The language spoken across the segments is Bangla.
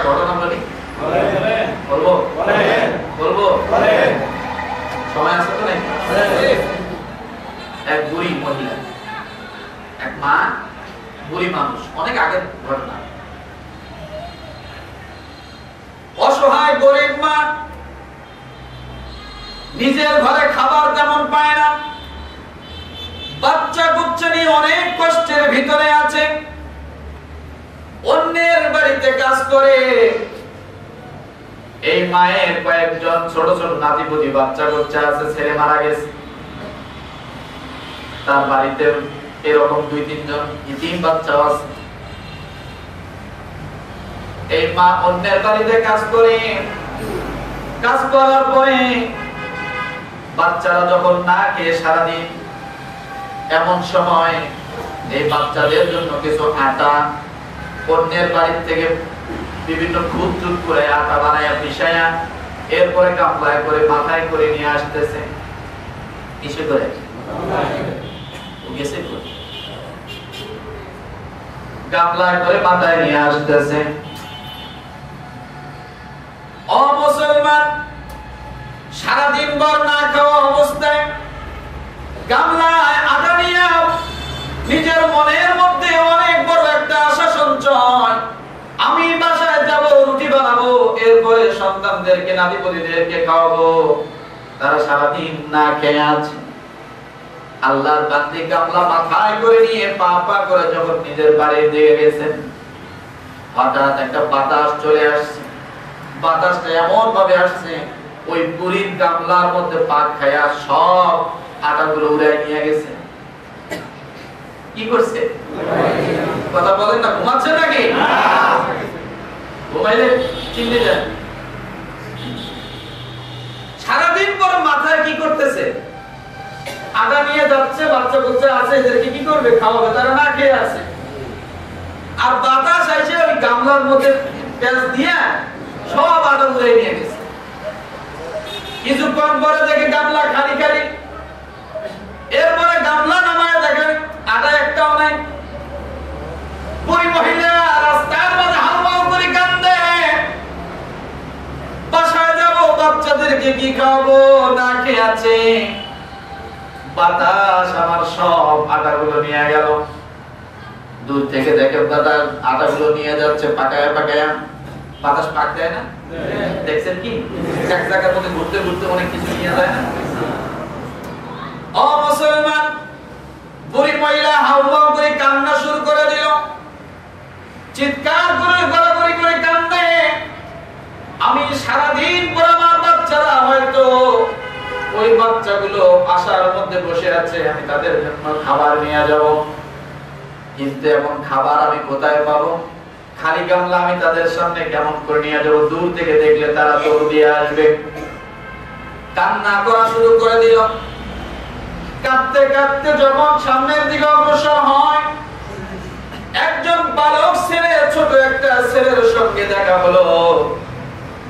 ঘটনা বলি? বলবো? বলবো? সময় আছে তো নাকি? এক বুড়ি মহিলা, এক মা, বুড়ি মানুষ, অনেক আগের ঘটনা। অসহায় গরিব মা, নিজের ঘরে খাবার তেমন পায় না, বাচ্চা কুচ্চা নিয়ে অনেক কষ্টের ভিতরে আছে, অন্যের বাড়িতে কাজ করে। এই মায়ের কয়েকজন ছোট ছোট নাতিপুতি বাচ্চা কাচ্চা আছে, ছেলে মারা গেছে, তার বাড়িতে এরকম 2-3 জন ইতিম বাচ্চাও আছে। এই মা অন্যের বাড়িতে কাজ করে, কাজ করার পরে বাচ্চারা যখন না খেয়ে সারাদিন, এমন সময় এই বাচ্চাদের জন্য কিছু আটা অন্যের বাড়ি থেকে বিভিন্ন খুদ চুট করে আটা বানায় পিষায়া এরপরে গামলায় করে মাথায় করে নিয়ে আসতেছে। কিসে করে? গামলায় করে মাথায় নিয়ে আসতেছে। ও মুসলমান, সারাদিন ভর না খাওয়া অবস্থায় গামলায় আটা নিয়ে নিজের মনের মধ্যে অনেক বড় একটা আশা সঞ্চয়, আমি বাসায় যাব, রুটি বানাবো, এরপরে সন্তানদেরকে নাতিপুতিদেরকে খাওয়াবো। তারা সারাদিন না খেয়ে আছে। আল্লাহর বান্দী গামলা মাথায় করে নিয়ে পা পা করে যখন নিজের বাড়ি দিয়ে গেছেন, হঠাৎ একটা বাতাস চলে আসছে। বাতাসটা এমন ভাবে আসছে, ওই বুড়ির গামলার মধ্যে পা খায়া সব আটাগুলো উড়াই নিয়ে গেছে। কি করছে? কথা বলেন না, ঘুমাচ্ছে নাকি? ঘুমাইলে চিনতে যান। সারাদিন পর মাথায় কি করতেছে? আটা নিয়ে যাচ্ছে, বাচ্চা বাচ্চা আছে, এদেরকে কি করবে? খাওয়াবে, তারা না খেয়ে আছে। আর বাতাস এসে ওই গামলার মধ্যে পেঁচ দিয়ে সব আটা উড়াই নিয়ে গেছে। কিছুক্ষণ পরে দেখে গামলা খালি খালি। এরপরে গামলা নামায় দেখেন আটা একটাও নাই। ওই মহিলা রাস্তার মধ্যে হাউমাউ করে কান্দে, বাসায় যাব, বাচ্চাদেরকে কি খাওয়াবো, না খেয়ে আছে। বাতাস আমার সব আটাগুলো নিয়ে গেল। দূর থেকে দেখে বাতাস আটাগুলো নিয়ে যাচ্ছে পাকায়া পাকায়া। বাতাস পাক দেয় না? দেখছেন কি? এক জায়গার মধ্যে ঘুরতে ঘুরতে অনেক কিছু নিয়ে যায় না? ও মুসলমান, বুড়ি মহিলা হাউমাউ করে কান্না শুরু করে দিল, চিৎকার করে গলাগলি করে কান্দে। আমি সারাদিন পর আমার বাচ্চারা হয়তো ওই বাচ্চাগুলো আশার মধ্যে বসে আছে, আমি তাদের জন্য খাবার নিয়ে যাব, কিন্তু এমন খাবার আমি কোথায় পাবো? খালি গামলা আমি তাদের সামনে কেমন করে নিয়ে যাব? দূর থেকে দেখলে তারা দৌড় দিয়ে আসবে। কান্না করা শুরু করে দিল। কাঁদতে কাঁদতে যখন সামনের দিকে অগ্রসর হয়, একজন বালক ছেলে, ছোট একটা ছেলের সঙ্গে দেখা হলো।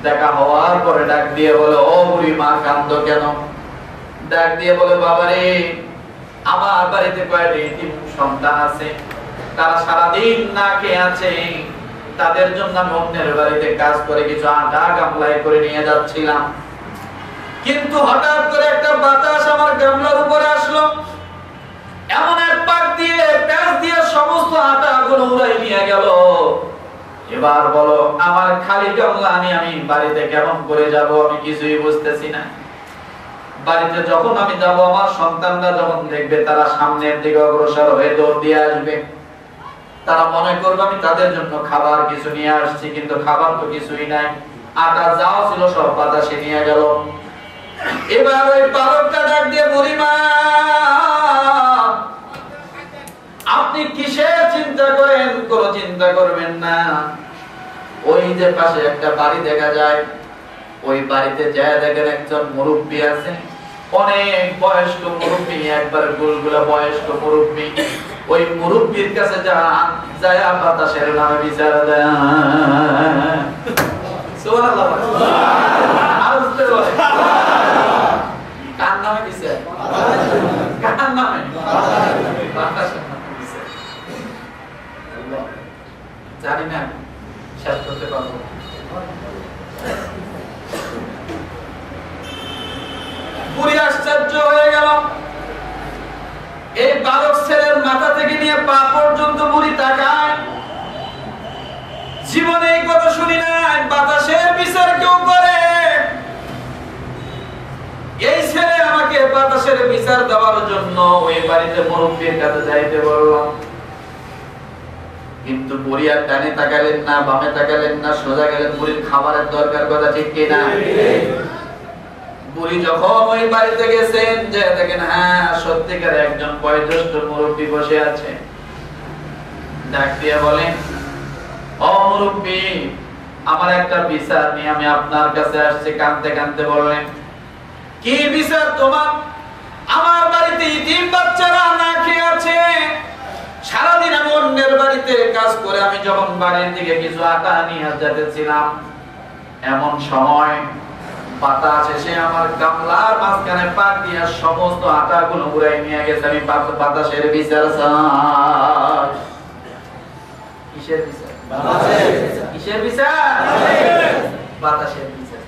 দেখা হওয়ার পরে ডাক দিয়ে বলে, ও বুড়ি মা, কাঁদো কেন? ডাক দিয়ে বলে, বাবারে, আমার বাড়িতে কয়েকটি এতিম সন্তান আছে, তারা সারাদিন না খেয়ে আছে, তাদের জন্য আমি অন্যের বাড়িতে কাজ করে কিছু আটা গামলায় করে নিয়ে যাচ্ছিলাম, কিন্তু হঠাৎ করে একটা বাতাস আমার গামলার উপরে আসলো, এমন এক পাক দিয়ে প্যাঁচ দিয়ে সমস্ত আটাগুলো উড়াই নিয়ে গেল। এবার বলো, আমার খালি গামলা নিয়ে আমি বাড়িতে কেমন করে যাব? আমি কিছুই বুঝতেছি না। বাড়িতে যখন আমি যাব, আমার সন্তানরা যখন দেখবে, তারা সামনের দিকে অগ্রসর হয়ে দৌড় দিয়ে আসবে। তারা মনে করবে আমি তাদের জন্য খাবার কিছু নিয়ে আসছি, কিন্তু খাবার তো কিছুই নাই। আটা যাও ছিল সব বাতাসে নিয়ে গেল। এবার ওই বালকটা ডাক দিয়ে, বুড়ি মা, আপনি কিসের চিন্তা করেন? কোনো চিন্তা করবেন না। ওই যে পাশে একটা বাড়ি দেখা যায়, ওই বাড়িতে যায় দেখেন একজন মুরব্বী আছে, অনেক বয়স্ক মুরব্বী, একবার গোলগুলা বয়স্ক মুরব্বী। ওই মুরব্বীর কাছে যায় বাতাসের নামে বিচার দেয়। সুবহানাল্লাহ। কার নামে বিচার? কার নামে? বাতাসের নামে বিচার। জানি না শেষ করতে পারবো। বুড়ি আশ্চর্য হয়ে গেল। এই বালক ছেলের মাথা থেকে নিয়ে পা পর্যন্ত বুড়ি তাকায়। জীবনে এই কথা শুনি নাই, বাতাসের বিচার কেউ করে। এই ছেলে আমাকে বাতাসের বিচার দেওয়ার জন্য ওই বাড়িতে মুরব্বির কাছে যাইতে বলল। কিন্তু বুড়ি আর ডানে তাকালেন না, বামে তাকালেন না, সোজা গেলেন। বুড়ির খাবারের দরকার, কথা ঠিক কিনা? বুড়ি যখন ওই বাড়িতে গেছেন, যে দেখেন হ্যাঁ সত্যিকার একজন বয়োজ্যেষ্ঠ মুরব্বী বসে আছে। ডাক দিয়ে বলেন, ও মুরব্বী, আমার একটা বিচার নিয়ে আমি আপনার কাছে আসছি। কাঁদতে কাঁদতে বললেন, কি বিচার তোমার? আমার বাড়িতে ইতিম বাচ্চারা না খেয়ে আছে। সারাদিন আমি অন্যের বাড়িতে কাজ করে আমি যখন বাড়ির দিকে কিছু আটা নিয়ে যেতেছিলাম, এমন সময় বাতাস এসে আমার গামলার মাঝখানে পাক দিয়ে সমস্ত আটাগুলো উড়াই নিয়ে গেছে। আমি বাতাসের বিচার চাই। কিসের বিচার? কিসের বিচার? বাতাসের বিচার।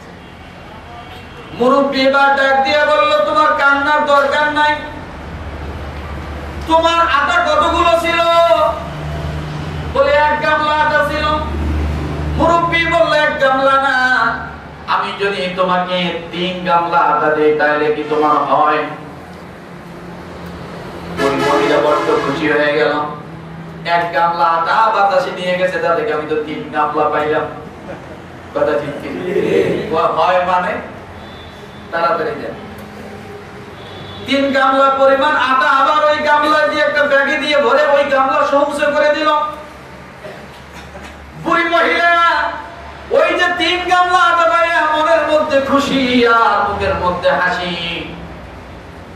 মুরব্বী এবার ডাক দিয়ে বলল, তোমার কান্নার দরকার নাই। তোমার আটা কতগুলো ছিল? বলে এক গামলা আটা ছিল। মুরব্বী বলল, এক গামলা না, আমি যদি তোমাকে 3 গামলা আটা দেই তাহলে কি তোমার হয়? ওই মহিলা বড্ড খুশি হয়ে গেল। এক গামলা আটা বাতাসে নিয়ে গেছে, তা থেকে আমি তো 3 গামলা পাইলাম। কথা ঠিক কি হয়? মানে তাড়াতাড়ি দেন। 3 গামলা পরিমাণ আটা আবার ওই গামলা দিয়ে একটা ব্যাগে দিয়ে ভরে ওই গামলা সমুচে করে দিল। বুড়ি মহিলা ওই যে 3 গামলা আটা পাইয়া মনের মধ্যে খুশি আর মুখের মধ্যে হাসি।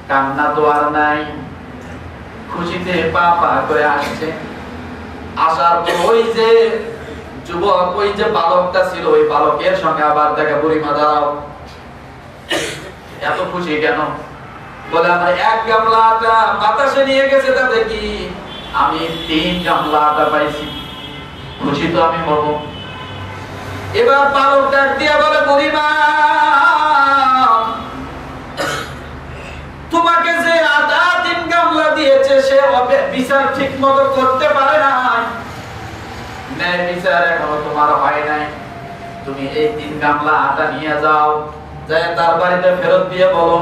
কান্না তো আর নাই, খুশিতে পা পা করে আসছে। আসার পর ওই যে যুবক, ওই যে বালকটা ছিল, ওই বালকের সঙ্গে আবার দেখা। বুড়িমা দাঁড়াও, এত খুশি কেন? বলে আমার 1 গামলা আটা বাতাসে নিয়ে গেছে, তাতে কি আমি 3 গামলা আটা পাইছি, খুশি তো আমি হব। এবার বালক ডাক দিয়া বলে, বুড়িমা, তোমাকে যে আটা 3 গামলা দিয়েছে সে বিচার ঠিক মতো করতে পারে না। ন্যায় বিচার এখনো তোমার হয় নাই। তুমি এই 3 গামলা আটা নিয়ে যাও, যাই তার বাড়িতে ফেরত দিয়ে বলো,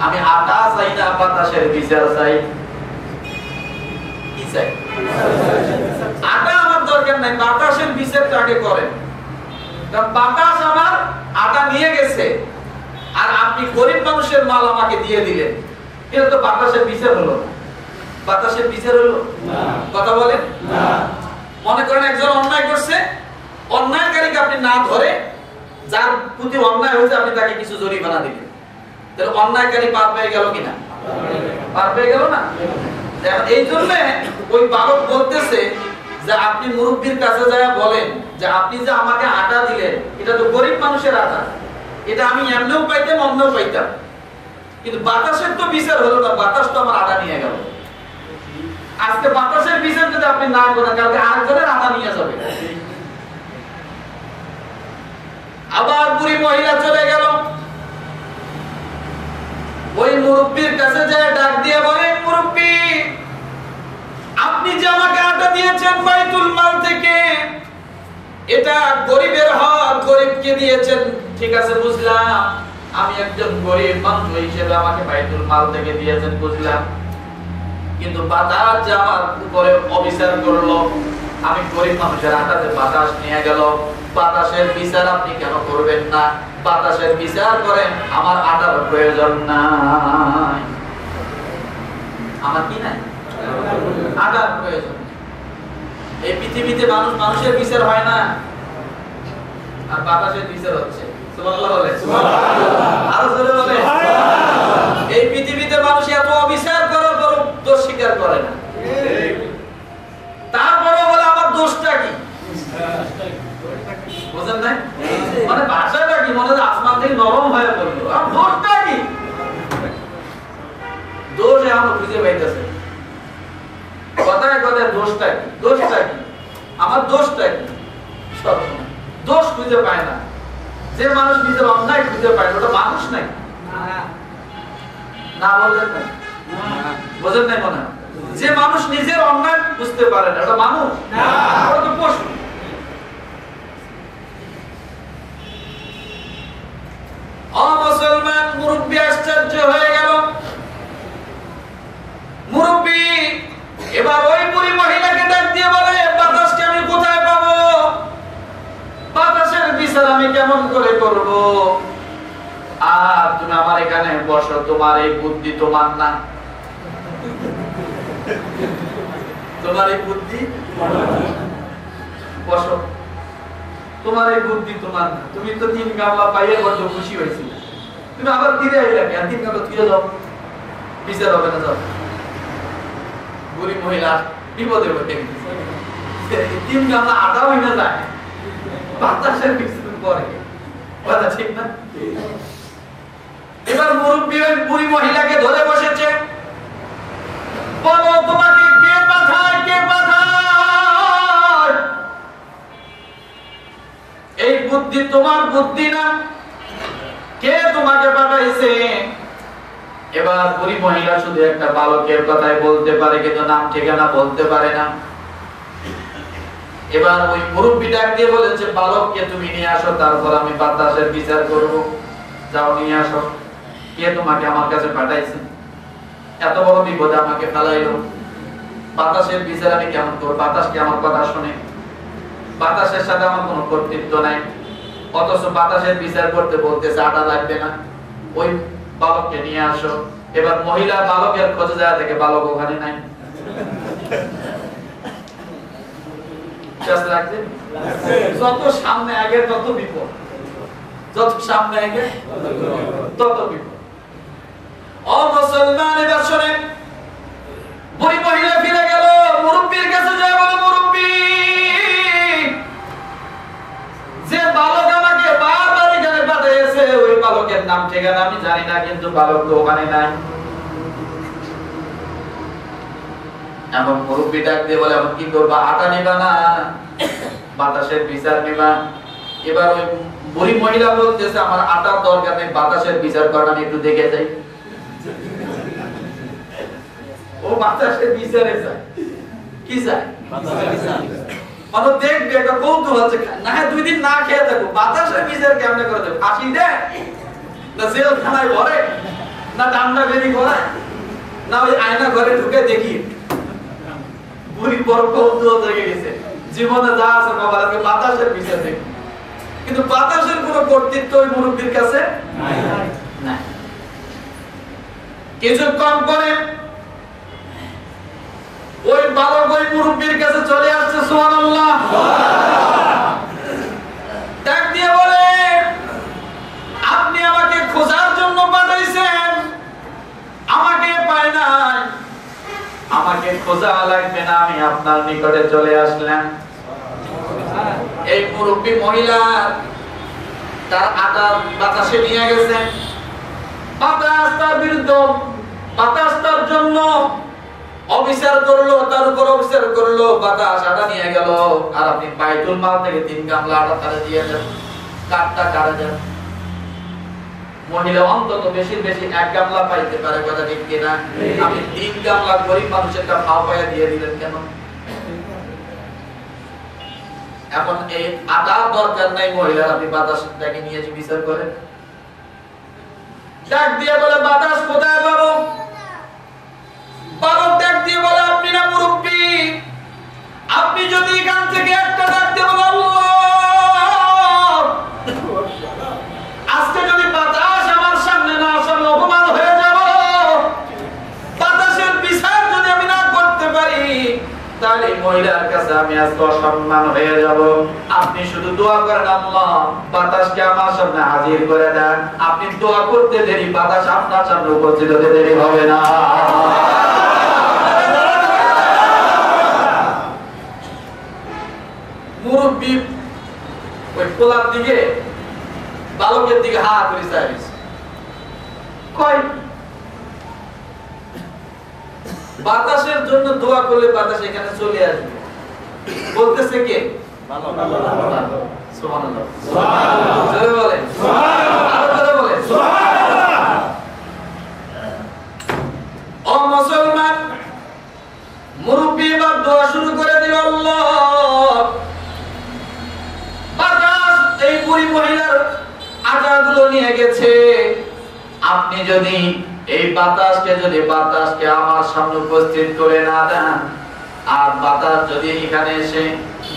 আমি আটা চাই না, বাতাসের বিচার চাই। কি চাই? আটা আমার দরকার নাই, বাতাসের বিচারটা আগে করেন। কারণ বাতাস আমার আটা নিয়ে গেছে আর আপনি গরিব মানুষের মাল আমাকে দিয়ে দিলেন, এটা তো বাতাসের বিচার হলো না। বাতাসের বিচার হলো না, কথা বলেন না। মনে করেন একজন অন্যায় করছে, অন্যায়কারীকে আপনি না ধরে যার প্রতি অন্যায় হয়েছে আপনি তাকে কিছু জরিমানা দিলেন, তাহলে অন্যায়কারী পার পেয়ে গেল কিনা? পার পেয়ে গেল না? এই জন্য ওই বালক বলতেছে যে আপনি মুরব্বির কাছে যায় বলেন যে আপনি যে আমাকে আটা দিলেন এটা তো গরিব মানুষের আটা, এটা আমি এমনিও পাইতাম অন্যও পাইতাম, কিন্তু বাতাসের তো বিচার হলো না, বাতাস তো আমার আটা নিয়ে গেল। আজকে বাতাসের বিচার যদি আপনি না করেন কালকে আরেকজনের আটা নিয়ে যাবে। আবার বুড়ি মহিলা চলে গেল। ওই মুরব্বির কাছে যায় ডাক দিয়ে বলে, মুরব্বি, আপনি যে আমাকে আটা দিয়েছেন বাইতুল মাল থেকে, এটা গরিবের হক, গরিবকে দিয়েছেন, ঠিক আছে বুঝলাম। আমি একজন গরিব মানুষ হিসেবে আমাকে বাইতুল মাল থেকে দিয়েছেন বুঝলাম, কিন্তু বাতাস যে আমার উপরে অবিচার করলো, আমি গরিব মানুষের আটাতে বাতাস নিয়ে গেল, বাতাসের বিচার আপনি কেন করবেন না? বাতাসের বিচার করেন, আমার আটার প্রয়োজন নাই। আমার কি নাই? আটার প্রয়োজন। এই পৃথিবীতে মানুষের বিচার হয় না, আর বাতাসের বিচার হচ্ছে। সুবহানাল্লাহ বলে, সুবহানাল্লাহ, আরো জোরে বলে, সুবহানাল্লাহ। এই পৃথিবীতে মানুষ এত অবিচার করার পর দোষ স্বীকার করে না, তারপরে বলে আমার দোষটা কি? বুঝেন না? মানে ভাষাটা কি? মনে হয় আসমান থেকে নরম হয়ে পড়লো, আর দোষটা কি? দোষ এখন খুঁজে পাইতেছে কথায় কথায়। দোষটা কি? দোষটা কি? আমার দোষটা কি? দোষ খুঁজে পায় না। যে মানুষ নিজের অন্যায় খুঁজে পায় ওটা মানুষ নাই। না বললেন না, বোঝেন নাই মনে হয়? যে মানুষ নিজের অন্যায় বুঝতে পারে না ওটা মানুষ না, ওটা তো পশু। মুসলমান মুরব্বী আশ্চর্য হয়ে গেল। মুরব্বী এবার ওই বুড়ি মহিলাকে ডাক দিয়ে বলে, বাতাসকে আমি কোথায় পাবো? বাতাসের বিচার আমি কেমন করে করব? আর তুমি আমার এখানে বসো, তোমার এই বুদ্ধি তোমার না। তোমার এই বুদ্ধি বসো, তোমার এই বুদ্ধি তোমার না। তুমি তো 3 গামলা পাইয়ে বড্ড খুশি হয়েছিলে, তুমি আবার ফিরে আইলা কেন? 3 গামলা ফিরে যাও, বিচার হবে না, যাও। বুড়ি মহিলা বিপদে পড়ে গেছে। 3 গামলা আটা হয়ে না যায়, বাতাসের পিছনে পড়ে, কথা ঠিক না? এবার মুরব্বী ওই বুড়ি মহিলাকে ধরে বসেছে, বলো তোমাকে কে পাঠায়, কে পাঠায়? এই বুদ্ধি তোমার বুদ্ধি না, কে তোমাকে পাঠাইছে? এবার বুড়ি মহিলা শুধু একটা বালকের কথাই বলতে পারে, কিন্তু নাম ঠিকানা বলতে পারে না। এবার ওই মুরব্বী ডাক দিয়ে বলেছে, বালককে তুমি নিয়ে আসো, তারপর আমি বাতাসের বিচার করব। যাও নিয়ে আসো। কে তোমাকে আমার কাছে পাঠাইছে? এত বড় বিপদে আমাকে ফেলাইলো, বাতাসের বিচার আমি কেমন করব? বাতাস কি আমার কথা শুনে? বাতাসের সাথে আমার কোনো কর্তৃত্ব নাই, অথচ বাতাসের বিচার করতে বলতেছে আটা লাগবে না। ওই বালককে নিয়ে আসো। এবার মহিলা বালকের খোঁজে যায়, থেকে বালক ওখানে নাই। যত সামনে আগে তত বিপদ, যত সামনে আগে তত বিপদ। ও মুসলমান, এবার শোনেন, বুড়ি মহিলা ফিরে গেল, মুরব্বীর কাছে যায়, বলে, মুরব্বী, যে বালক আমাকে বারবার এখানে পাঠিয়েছে, ওই বালকের নাম ঠিকানা আমি জানি না, কিন্তু বালক তো ওখানে নাই। এখন মুরব্বী ডাক দিয়ে বলে, এখন কি করবা? আটা নিবা না বাতাসের বিচার নিবা? এবার ওই বুড়ি মহিলা বলতেছে, আমার আটার দরকার নেই, বাতাসের বিচার করেন, আমি একটু দেখে যাই। ও বাতাসের বিচারে যায়, কি যায়? মানে দেখবে একটা কৌতূহল আছে, না হয় 2 দিন না খেয়ে থাকো, বাতাসের বিচার কেমনে করে দেবে? ফাঁসি দেয় না, জেলখানায় ভরে না, ডান্ডা বেরি করায় না, ওই আয়না ঘরে ঢুকে দেখি। বুড়ি বড় কৌতূহল থেকে গেছে, জীবনে যা আছে বাবাকে বাতাসের বিচার দেখি, কিন্তু বাতাসের কোনো কর্তৃত্ব ওই মুরব্বীর কাছে নাই। কিছুক্ষণ পরে ওই বালক ওই মুরব্বীর কাছে চলে আসছে, সুবহানাল্লাহ, ডাক দিয়ে বলে, আপনি আমাকে খোঁজার জন্য পাঠাইছেন, আমাকে পায় নাই, আমাকে খোঁজা লাগবে না, আমি আপনার নিকটে চলে আসলাম। এই মুরব্বী মহিলা তার আটা বাতাসে নিয়ে গেছে, বাতাস তার বিরুদ্ধে, বাতাস তার জন্য অবিচার করলো, তার উপর অবিচার করলো, বাতাস আটা নিয়ে গেল। আর আপনি বাইতুল মাল থেকে 3 গামলা আটা তারে দিয়ে দেন, কাটটা কাটে দেন। মহিলা অন্তত বেশি বেশি 1 গামলা পাইতে পারে, কথা ঠিক কিনা? আপনি 3 গামলা গরিব মানুষের কা ভাও পায়া দিয়ে দিলেন কেন? এখন এই আটা দরকার নাই মহিলার, আপনি বাতাসটাকে নিয়ে এসে বিচার করেন। ডাক দিয়ে বলে, বাতাস কোথায় পাবো? বালক ডাক দিয়ে বলে, আপনি না মুরব্বী, আপনি যদি এখান থেকে একটা ডাক দিয়ে বলে, আল্লাহ, আজকে যদি বাতাস আমার সামনে না আসে আমি অপমান হয়ে যাব, বাতাসের বিচার যদি আমি না করতে পারি, তাহলে মহিলার কাছে আমি আজকে অসম্মান হয়ে যাব। আপনি শুধু দোয়া করেন, আল্লাহ, বাতাসকে আমার সামনে হাজির করে দেন। আপনি দোয়া করতে দেরি, বাতাস আপনার সামনে উপস্থিত হতে দেরি হবে না। মুরব্বী ওই পোলার দিকে, বালকের দিকে হা করে চাইছে, কই বাতাসের জন্য দোয়া করলে বাতাস এখানে চলে আসবে, বলতেছে কে? বালক। সুবহানাল্লাহ সুবহানাল্লাহ জোরে বলেন সুবহানাল্লাহ আরো জোরে বলেন সুবহানাল্লাহ। ও মুসলমান, মুরব্বি এবার দোয়া শুরু করে দিল, আল্লাহ বাতাস এই বুড়ি মহিলার আটাগুলো নিয়ে গেছে, আপনি যদি এই বাতাসকে আমার সামনে উপস্থিত করে না দেন, আর বাতাস যদি এখানে এসে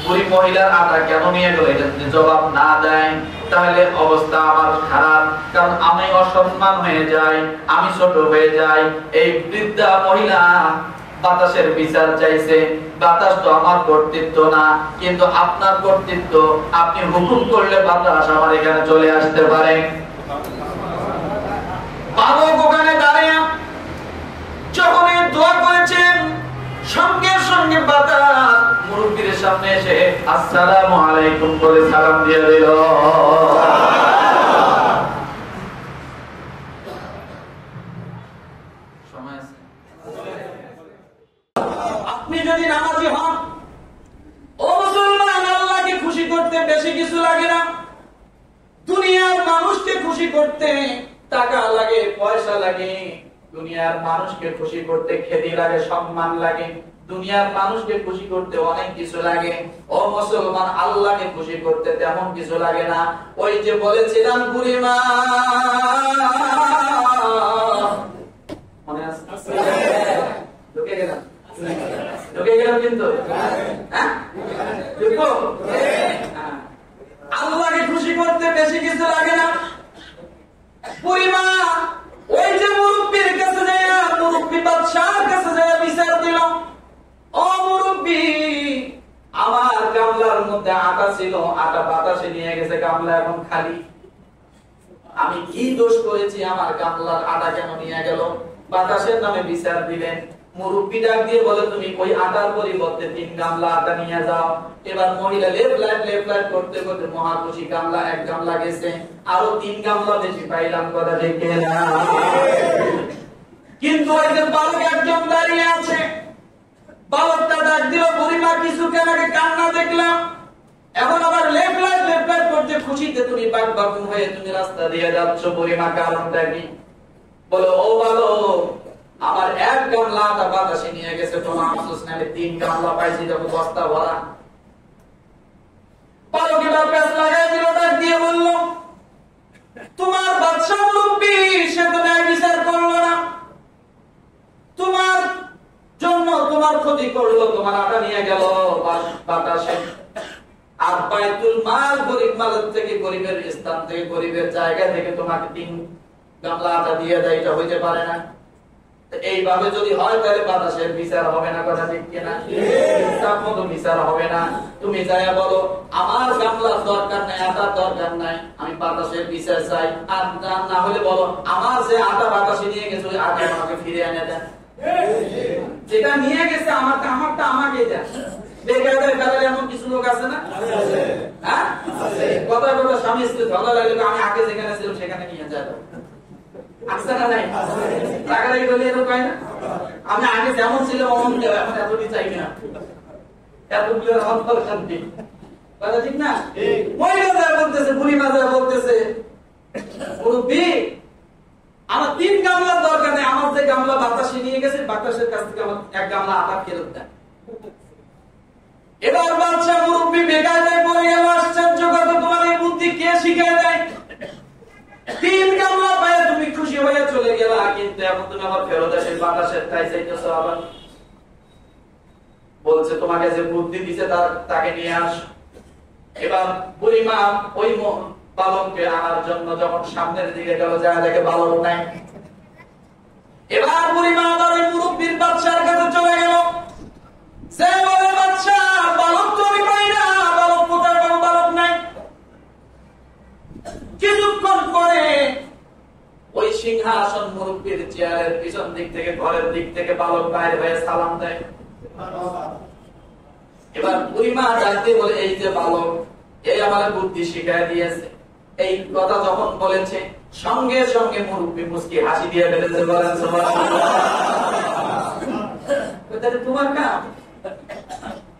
বুড়ি মহিলার আটা কেন নিয়ে গেল এটা যদি জবাব না দেয়, তাহলে অবস্থা আমার খারাপ, কারণ আমি অসম্মান হয়ে যাই, আমি ছোট হয়ে যাই। এই বৃদ্ধা মহিলা বাতাসের বিচার চাইছে, বাতাস তো আমার কর্তৃত্ব না, কিন্তু আপনার কর্তৃত্ব, আপনি হুকুম করলে বাতাস আমার এখানে চলে আসতে পারে। বালক ওখানে দাঁড়িয়ে যখন দোয়া করেছেন, সঙ্গে সঙ্গে বাতাস মুরব্বির সামনে এসে আসসালামু আলাইকুম বলে সালাম দিয়ে দিল। আপনি যদি নামাজি হন, ও মুসলমান, আল্লাহকে খুশি করতে বেশি কিছু লাগে না। দুনিয়ার মানুষকে খুশি করতে টাকা লাগে, পয়সা লাগে, দুনিয়ার মানুষকে খুশি করতে খ্যাতি লাগে, সম্মান লাগে, দুনিয়ার মানুষকে খুশি করতে অনেক কিছু লাগে। ও মুসলমান, আল্লাহকে খুশি করতে তেমন কিছু লাগে না। ওই যে বলেছিলাম বুড়িমা, মনে আছে? ঢুকে গেলাম কিন্তু আল্লাহকে খুশি করতে বেশি কিছু লাগে না। বুড়িমা ওই যে মুরব্বির কাছে যায়, মুরব্বি বাদশার কাছে যায় বিচার দিল, ও মুরব্বি, আমার গামলার মধ্যে আটা ছিল, আটা বাতাসে নিয়ে গেছে, গামলা এখন খালি, আমি কি দোষ করেছি, আমার গামলার আটা কেন নিয়ে গেল? বাতাসের নামে বিচার দিলেন। মুরব্বি ডাক দিয়ে বলে, তুমি ওই আটার পরিবর্তে 3 গামলা আটা নিয়ে যাও। এবার মহিলা লেফট করতে করতে মহাখুশি, গামলা 1 গামলা গেছে, আরো 3 গামলা বেশি পাইলাম, কথা দেখে না। কিন্তু ওই যে বালক একজন দাঁড়িয়ে আছে, বালকটা ডাক দিল, বুড়িমা কিছুক্ষণ আগে কান্না দেখলাম, এখন আবার লেফট করতে খুশিতে তুমি বাকবাকুম হয়ে তুমি রাস্তা দিয়ে যাচ্ছ, বুড়িমা কারণটা কি? বলো, ও বালক, আমার 1 গামলা আটা বাতাসে নিয়ে গেছে, তোমার আফসোস না, আমি 3 গামলা পাইছি, দেখো বস্তা ভরা। বালক এবার প্যাঁচ লাগাই দিল, ডাক দিয়ে বলল, তোমার বাদশা মুরব্বি সে তো ন্যায় বিচার করলো না, তোমার জন্য তোমার ক্ষতি করলো, তোমার আটা নিয়ে গেল বাতাসে। আর বাইতুল মাল, গরিব মালের থেকে, গরিবের স্থান থেকে, গরিবের জায়গা থেকে তোমাকে 3 গামলা আটা দিয়ে দেয়, এটা হইতে পারে না। এইভাবে যদি হয় তাহলে বাতাসের বিচার হবে না, কথা ঠিক কিনা? ইনসাফ মতো বিচার হবে না। তুমি যাইয়া বলো, আমার গামলার দরকার নাই, আটার দরকার নাই, আমি বাতাসের বিচার চাই। আর না হলে বলো, আমার যে আটা বাতাসে নিয়ে গেছে, ওই আটা আমাকে ফিরে এনে দেন, যেটা নিয়ে গেছে আমারটা আমাকে দেন। বেকায়দার বেলায় এমন কিছু লোক আছে না? হ্যাঁ, কথা কথা স্বামী স্ত্রী ঝগড়া লাগলে, আমি আগে যেখানে ছিলাম সেখানে নিয়ে যাবো, আছে না নাই? রাগারাগি করলে এরকম হয় না? আমি আগে যেমন ছিলাম অমন দেওয়া, এখন এতটি চাই না, এতগুলো আমার শান্তি, কথা ঠিক না? মহিলা যারা বলতেছে, বুড়িমা যারা বলতেছে, মুরব্বি আমার 3 গামলার দরকার নেই, আমার যে গামলা বাতাসে নিয়ে গেছে, বাতাসের কাছ থেকে আমার 1 গামলা আটা ফেরত দেন। এবার বাচ্চা মুরব্বি বেকায়দায় পড়ে গেল, আশ্চর্য কথা, তোমার এই বুদ্ধি কে শিখায় দেয়? 3 গামলা পায়ে তুমি খুশি হয়ে চলে গেলা, কিন্তু এখন তুমি আমার ফেরত এসে বাতাসের তাই চাইতেছো। আবার বলছে, তোমাকে যে বুদ্ধি দিছে তাকে নিয়ে আস। এবার বুড়িমা ওই বালককে আনার জন্য যখন সামনের দিকে গেল, যায় দেখে বালক নাই। এবার বুড়িমা আবার ওই মুরব্বির বাচ্চার কাছে চলে গেল, সে বলে, বাচ্চা, বালক তো আমি পাই না, বালক কোথায় পাবো? বালক নাই। কিছুক্ষণ পরে ওই সিংহাসন মুরব্বির চেয়ারের পিছন দিক থেকে, ঘরের দিক থেকে বালক বাইরে হয়ে সালাম দেয়। এবার বুড়িমা ডাকতে বলে, এই যে বালক, এই আমার বুদ্ধি শিখায় দিয়েছে। এই কথা যখন বলেছে, সঙ্গে সঙ্গে মুরব্বি মুস্কি হাসি দিয়ে ফেলেছে, বলেন সুবহানাল্লাহ। তোমার কাম,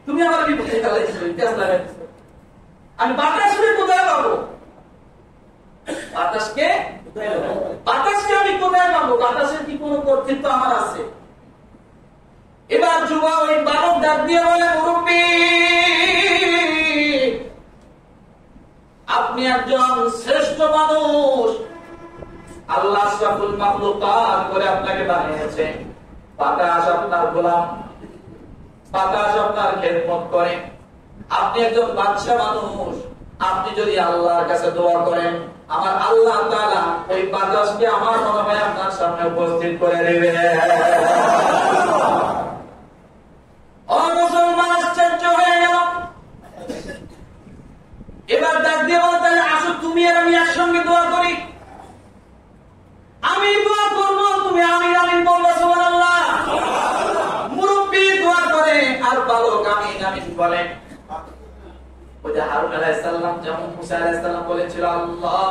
তুমি আমার বিপক্ষে চালাইছো, আমি বাতাসকে কোথায় পাবো? বাতাসকে আমি কোথায় পাবো? বাতাসের কি কোনো কর্তৃত্ব আমার আছে? এবার যুবা ওই বালক ডাক দিয়ে বলে, মুরব্বী, আপনি একজন শ্রেষ্ঠ মানুষ, আল্লাহ আশরাফুল মাখলুকাত করে আপনাকে বানিয়েছে। বাতাস আপনার গোলাম, বাতাস আপনার খেদমত করে। আপনি একজন বাদশা মানুষ, আপনি যদি আল্লাহর কাছে দোয়া করেন, আমার আল্লাহ তাআলা ওই বাতাসকে আমার মনে হয় আপনার সামনে উপস্থিত করে দেবে। ও মুসলমান, আশ্চর্য হয়ে গেল। এবার ডাক দিয়ে বল, তাহলে আসো তুমি আর আমি একসঙ্গে দোয়া করি। আমি দোয়া করবো, তুমি আমিন আমিন বলবো, সুবহানাল্লাহ। মুরব্বি দোয়া করে আর বালক আমিন আমিন বলে। ওই যে হারুন আলাইহিস সালাম যেমন মুসা আলাইহিস সালাম বলেছিল, আল্লাহ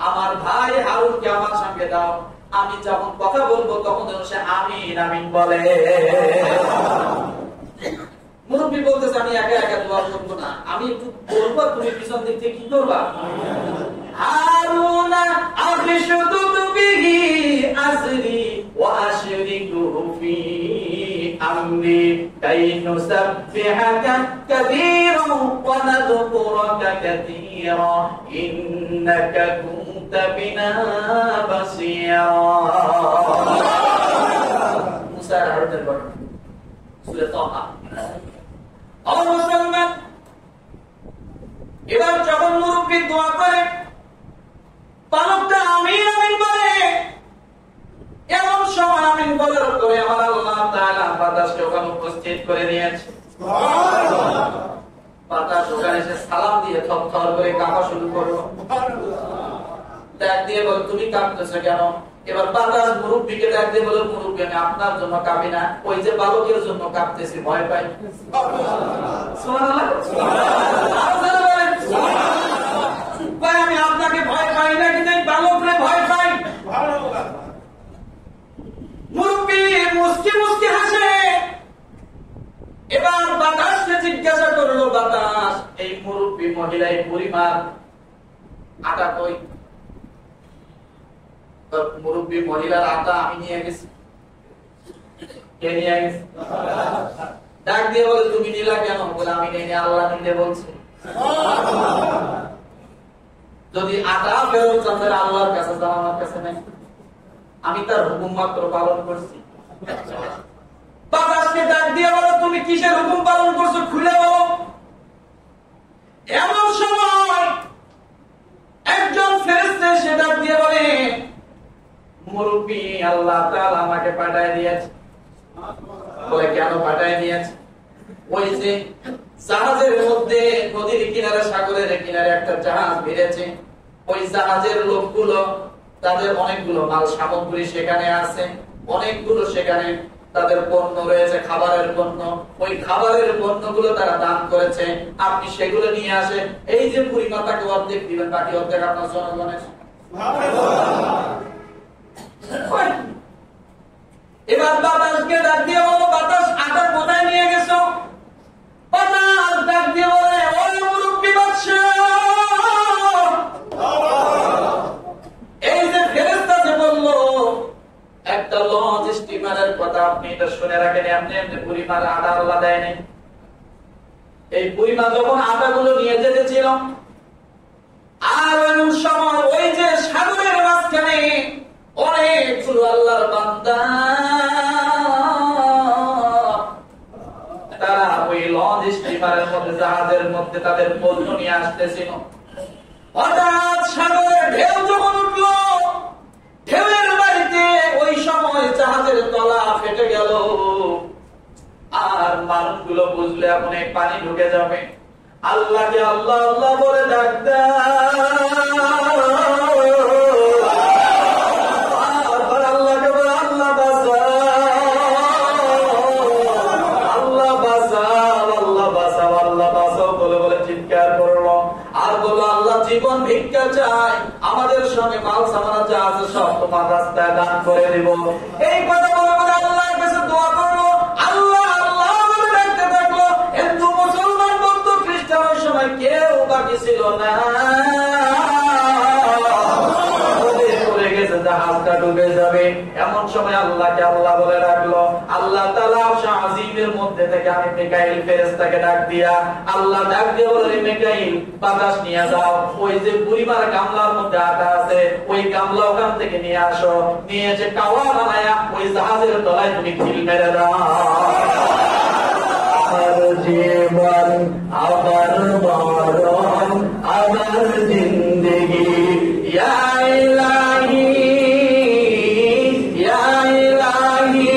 আমার ভাই হারুনকে আমার সঙ্গে দাও, আমি যখন কথা বলবো তখন যেন সে আমিন আমিন বলে। মুরব্বি বলতেছে, আমি একা একা দোয়া করবো না, আমি একটু বলবো, তুমি পিছন দিক থেকে কি করবা? হারুন আখশুদু বিহি আসরি ওয়া আশরিকুহু ফি আমরি কাই নুসাব্বিহাকা কাসীরান ওয়া নাযকুরাকা কাসীরা ইন্নাকা কুনতা বিনা বাসীরা। মুসা আর হারুনের ঘটনা, সূরা তাহা। মুসলমান, এবার যখন মুরব্বি দোয়া করে, বালকটা আমিন আমিন বলে। এমন সময় আমিন বলার পরে আমার আল্লাহ তাআলা বাতাসকে ওখানে উপস্থিত করে নিয়েছে। বাতাস ওখানে এসে সালাম দিয়ে থরথর করে কাঁপা শুরু করলো। ডাক দিয়ে বল, তুমি কাঁপতেছো কেন? এবার বাতাস মুরব্বিকে ডাক দিয়ে বলে, মুরব্বি আমি আপনার জন্য কাঁপি না, ওই যে বালকের জন্য কাঁপতেছি, ভয় পাই। আমি আপনাকে ভয় পাই না, কিন্তু বালকরে ভয় পাই। মুরব্বি মুস্কি মুস্কি হাসে। এবার বাতাসকে জিজ্ঞাসা করলো, বাতাস এই মুরব্বি মহিলা এই পরিমাণ আটা কই? মুরব্বি মহিলার আটা আমি নিয়ে গেছি। কে নিয়ে গেছে? ডাক দিয়ে বলে, তুমি নিলা কেন? বলে আমি নেই, আল্লাহ নিতে বলছে। যদি আটা ফেরত চান তাহলে আল্লাহর কাছে যাও, আমার কাছে নাই, আমি তার হুকুম মাত্র পালন করছি। বাতাসকে ডাক দিয়ে বলো, তুমি কিসের হুকুম পালন করছো, খুলে বলো। এমন সময় একজন ফেরেশতা এসে ডাক দিয়ে বলে, মুরব্বি আল্লাহ তাআলা আমাকে পাঠায় দিয়েছে। বলে কেন পাঠায় দিয়েছে? ওই যে জাহাজের মধ্যে নদীর কিনারে, সাগরের কিনারে একটা জাহাজ ভিড়েছে, ওই জাহাজের লোকগুলো, তাদের অনেকগুলো মাল সামগ্রী সেখানে আছে, অনেকগুলো সেখানে তাদের পণ্য রয়েছে, খাবারের পণ্য। ওই খাবারের পণ্যগুলো তারা দান করেছে, আপনি সেগুলো নিয়ে আসেন। এই যে পরিমাতাকে অর্ধেক দিবেন, বাকি অর্ধেক আপনার জনগণের। এবার বাতাসকে ডাক দিয়ে বলো, বাতাস আটা কোথায় নিয়ে গেছো? বাতাস ডাক দিয়ে বলে, ও মুরব্বি বাদশা, এই যে ফেরেশতা যে বললো একটা লঞ্চ স্টিমারের কথা, আপনি এটা শুনে রাখেন। এমনি এমনি পরিমাণ আটা আল্লাহ দেয় নাই। এই পরিমাণ যখন আটাগুলো নিয়ে যেতেছিল, আর ওই সময় ওই যে সাগরের মাঝখানে অনেকগুলো আল্লাহর বান্দা, তারা ওই লঞ্চ স্টিমারের মধ্যে, জাহাজের মধ্যে তাদের পণ্য নিয়ে আসতেছিল। হঠাৎ সাগরের ঢেউ যখন উঠলো, ঢেউয়ের বাড়িতে ওই সময় জাহাজের তলা ফেটে গেল। আর মানুষগুলো বুঝলে এখন এই পানি ঢুকে যাবে, আল্লাহকে আল্লাহ আল্লাহ বলে ডাক জীবন ভিক্ষা চাই, আমাদের সঙ্গে মাল সামানা যা আছে সব তোমার রাস্তায় দান করে দিব। এই কথা বলে বলে আল্লাহর কাছে দোয়া করলো, আল্লাহ আল্লাহ বলে ডাকতে থাকলো। হিন্দু মুসলমান বৌদ্ধ খ্রিস্টান ওই সময় কেউ বা বাকি ছিল না, জাহাজটা ডুবে যাবে। এমন সময় আল্লাহকে আল্লাহ বলে রাখলো। আল্লাহ তাআলা আরশ আজিমের মধ্যে থেকে আমি মিকাইল ফেরেশতাকে ডাক দিয়া, আল্লাহ ডাক দিয়ে বলে, মিকাইল বাতাস নিয়ে যাও, ওই যে বুড়িমার গামলার মধ্যে আটা আছে ওই গামলা ওখান থেকে নিয়ে আসো, নিয়ে এসে কাওয়া বানায়া ওই জাহাজের তলায় তুমি খিল মেরে দাও। আমার জীবন আমার মরণ আমার জিন্দেগি, ইয়া ইলাহি ইয়া ইলাহি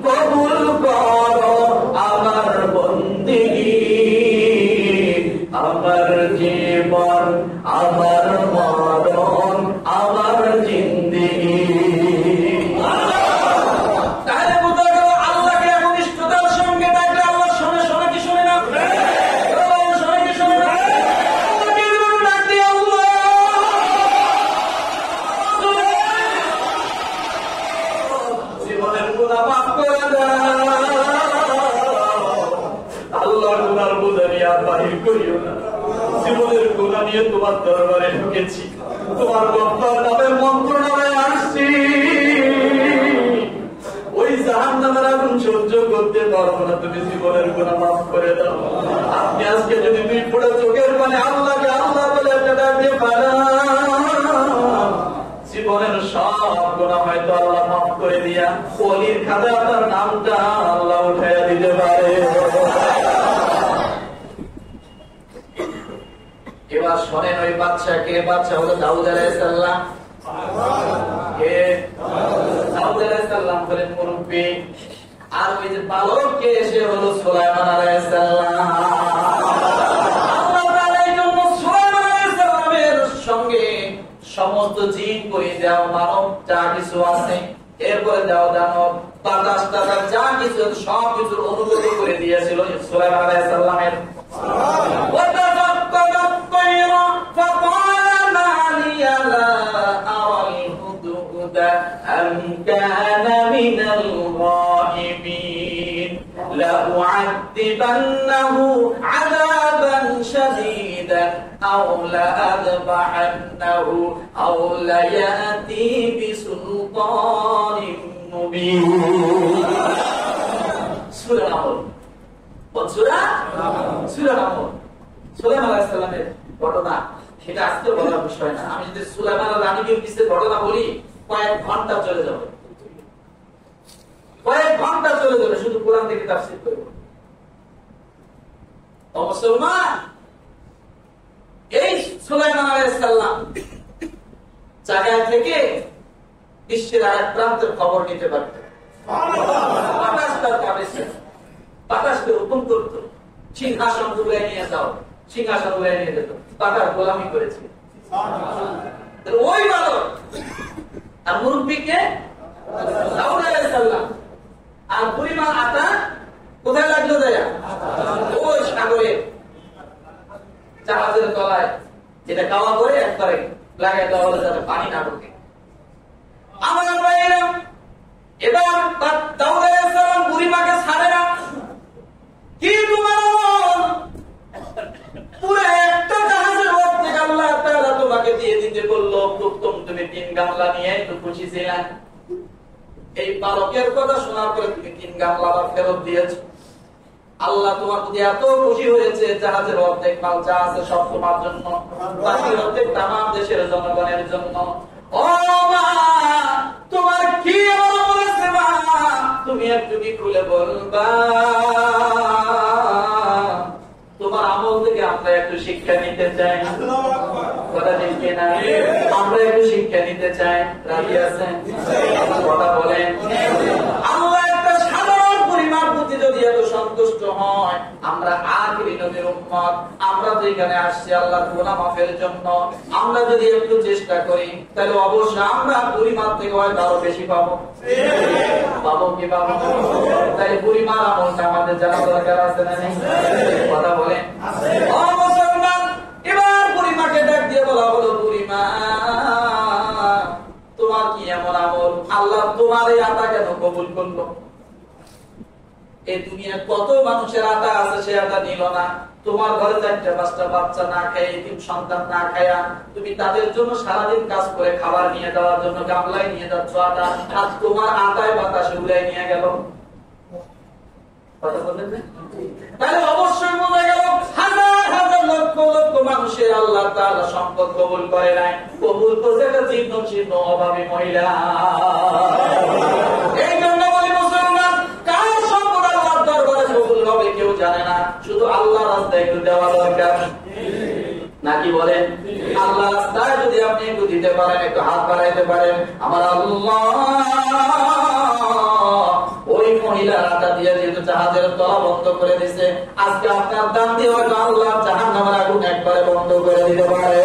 কবুল করো আমার বন্দেগি। আমার জীবন আমার মরণ আমার জিন্দেগি। জীবনের গুনাহ নিয়ে তোমার দরবারে ঢুকেছি, তোমার রব্বার নামের মন্ত্র নামে আসছি, ওই জাহান্নামের আগুন সহ্য করতে পারবো না, তুমি জীবনের গুনাহ মাফ করে দাও। আপনি আজকে যদি দুই ফোঁটা চোখের মানে আল্লাহকে আল্লাহ বলে একটা ডাক দিয়ে পারেন, জীবনের সব গুনাহ হয়তো আল্লাহ মাফ করে দিয়া ওলির খাতায় আপনার নামটা আল্লাহ উঠাইয়া দিতে পারে। এবার শোনেন ওই বাদশাকে, বাদশা হলো দাউদ আলাইহিস সালাম। কে? দাউদ আলাইহিস সালাম হলেন মুরব্বি, আর ওই যে বালককে সে হলো সুলাইমান আলাইহিস সালাম। আল্লাহ তাআলা এই জন্য সুলাইমান আলাইহিস সালামের সঙ্গে সমস্ত জিন করে দাও, মানব যা কিছু আছে, এরপরে দাও দানব বাতাস টাতাস যা কিছু সব কিছুর অনুগত করে দিয়েছিল সুলাইমান আলাইহিস সালামের। أم كان من الغائبين لأعذبنه عذابا شديدا أو لأذبحنه أو ليأتي بسلطان مبين. سورة النمل. سورة النمل. সুলাইমান আলাইহিস সালামের ঘটনা, সেটা আজকে বলার বিষয় না। আমি যদি সুলাইমান আর রানী বিলকিসের ঘটনা বলি কয়েক ঘন্টা চলে যাবে, কয়েক ঘন্টা চলে যাবে শুধু কোরআন থেকে তাফসীর করব। ও মুসলমান, এই সুলাইমান আলাইহিস সালাম জায়গা থেকে বিশ্বের আরেক প্রান্তের খবর নিতে পারতেন। বাতাস তার কাছে, বাতাসকে হুকুম করত, সিংহাসন তুলে নিয়ে যাও, সিংহাসন তুলে নিয়ে যেত, বাতাস গোলামি করেছে। ওই বালক আর মুরব্বীকে দাউদ আলাইহিস সালাম, আর পরিমাণ আটা কোথায় লাগলো যায়? ওই সাগরে জাহাজের তলায়, যেটা কাওয়া করে একবারে লাগাই দেওয়া হলো যাতে পানি না ঢোকে। আমার ভাইয়েরা, এবার দাউদ আলাইহিস সালাম বুড়িমাকে ছাড়ে না। কি তোমার পুরো একটা জাহাজের অর্ধেক আল্লাহ তাআলা তোমাকে দিয়ে দিতে বললো, তুমি 3 গামলা নিয়ে একটু খুশি ছিলেন। এই বালকের কথা শোনার পরে তুমি 3 গামলা ফেরত দিয়েছো। আল্লাহ তোমার প্রতি এত খুশি হয়েছে, জাহাজের অর্ধেক মাল যা আছে সব তোমার জন্য, বাকি অর্ধেক তামাম দেশের জনগণের জন্য। ও মা, তোমার কি বলেছে মা? তুমি একটু কি খুলে বলবা? তোমার আমল থেকে আমরা একটু শিক্ষা নিতে চাই, কথা ঠিক কিনা? আমরা একটু শিক্ষা নিতে চাই, রাজি আছেন? কথা বলেন। আল্লাহ একটা সাধারণ পরিমাণ প্রতি যদি এত সন্তুষ্ট হয়, আমরা আখিরি নবীর উম্মত, আমরা তো এখানে আসছি আল্লাহর গুনাহ মাফের জন্য, আমরা যদি একটু চেষ্টা করি তাহলে অবশ্যই আমরা পরিমাণ থেকে হয়তো আরো বেশি পাবো। পাবো কি পাবো? তাই পরিমাণ আমলটা আমাদের জানা দরকার আছে না নেই? কথা বলেন। ও মুসলমান, এবার বুড়িমাকে ডাক দিয়ে বলা হলো, বুড়িমা তোমার কি এমন আমল আল্লাহ তোমার এই আটা কেন কবুল করলো? এই দুনিয়ায় কত মানুষের আটা আছে, সে আটা নিল না, তোমার ঘরে 4-5টা বাচ্চা না খেয়ে, 3 সন্তান না খায়া তুমি তাদের জন্য সারাদিন কাজ করে খাবার নিয়ে দেওয়ার জন্য গামলায় নিয়ে যাচ্ছ আটা, আর তোমার আটায় বাতাসে উড়াই নিয়ে গেল। কথা বললেন না? তাহলে অবশ্যই বোঝা গেল হাজার হাজার লক্ষ লক্ষ মানুষের আল্লাহ তাআলা সম্পদ কবুল করে নাই, কবুল করছে একটা জীর্ণ শীর্ণ অভাবী মহিলা। এই জন্য বলি মুসলমান, কার সম্পদ আল্লাহর দরবারে কবুল হবে কেউ জানে না, শুধু আল্লাহর রাস্তায় একটু দেওয়া দরকার নাকি বলেন? আল্লাহ রাস্তায় যদি আপনি একটু দিতে পারেন, একটু হাত বাড়াইতে পারেন, আমার আল্লাহ ওই মহিলা রাতা দিয়ে যেহেতু জাহাজের তলা বন্ধ করে দিছে, আজকে আপনার দান দিয়ে হয়তো আল্লাহ জাহান্নামের আগুন একবারে বন্ধ করে দিতে পারে।